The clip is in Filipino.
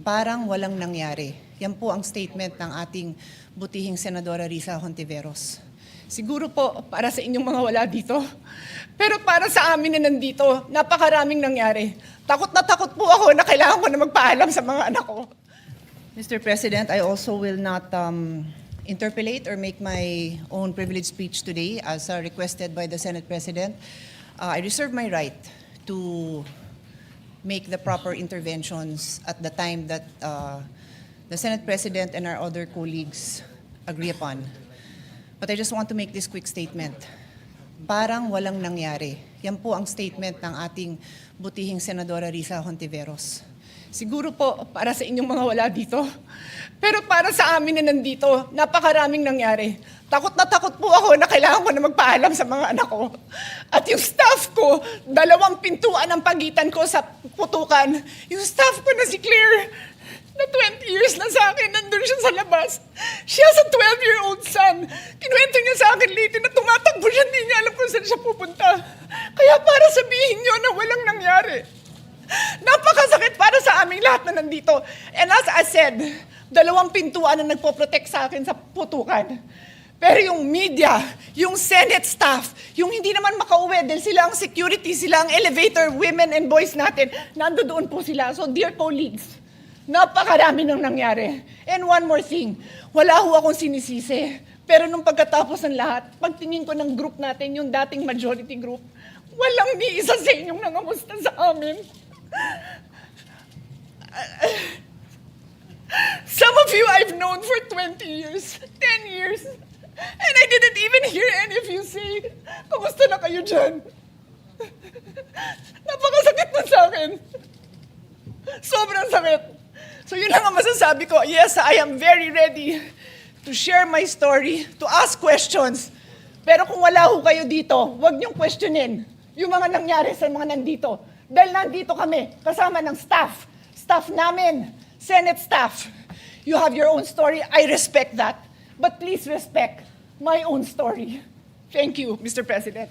parang walang nangyari. Yan po ang statement ng ating butihing Senadora Risa Hontiveros. Siguro po para sa inyong mga wala dito, pero para sa amin na nandito, napakaraming nangyari. Takot na takot po ako na kailangan ko na magpaalam sa mga anak ko. Mr. President, I also will not interpolate or make my own privileged speech today as requested by the Senate President. I reserve my right to make the proper interventions at the time that the Senate President and our other colleagues agree upon. But I just want to make this quick statement. Parang walang nangyari. Yan po ang statement ng ating butihing Senadora Risa Hontiveros. Siguro po para sa inyong mga wala dito, pero para sa amin na nandito, napakaraming nangyari. Takot na takot po ako na kailangan ko na magpaalam sa mga anak ko. At yung staff ko, 2 pintuan ang pagitan ko sa putukan. Yung staff ko na si Claire, na 20 years na sa akin, nandun siya sa labas. She has a 12-year-old son. Kinuwento niya sa akin lately na tumatakbo siya, hindi niya alam kung saan siya pupunta. Kaya para sabihin niyo na walang nangyari. Napakasakit para sa aming lahat na nandito. And as I said, 2 pintuan na nagpo-protect sa akin sa putukan. Pero yung media, yung Senate staff, yung hindi naman makauwi dahil sila ang security, sila ang elevator women and boys natin, nandoon po sila. So dear colleagues, napakarami nang nangyari. And one more thing, wala ho akong sinisisi. Pero nung pagkatapos ng lahat, pagtingin ko ng group natin, yung dating majority group, walang ni isa sa inyong nangamusta sa amin. Some of you I've known for 20 years, 10 years, and I didn't even hear any of you say, kamusta na kayo dyan? Napakasakit na sa akin. Sobrang sakit. So yun lang ang masasabi ko. Yes, I am very ready to share my story, to ask questions. Pero kung wala ho kayo dito, huwag niyong questionin yung mga nangyari sa mga nandito. Dahil nandito kami, kasama ng staff namin, Senate staff. You have your own story. I respect that. But please respect my own story. Thank you, Mr. President.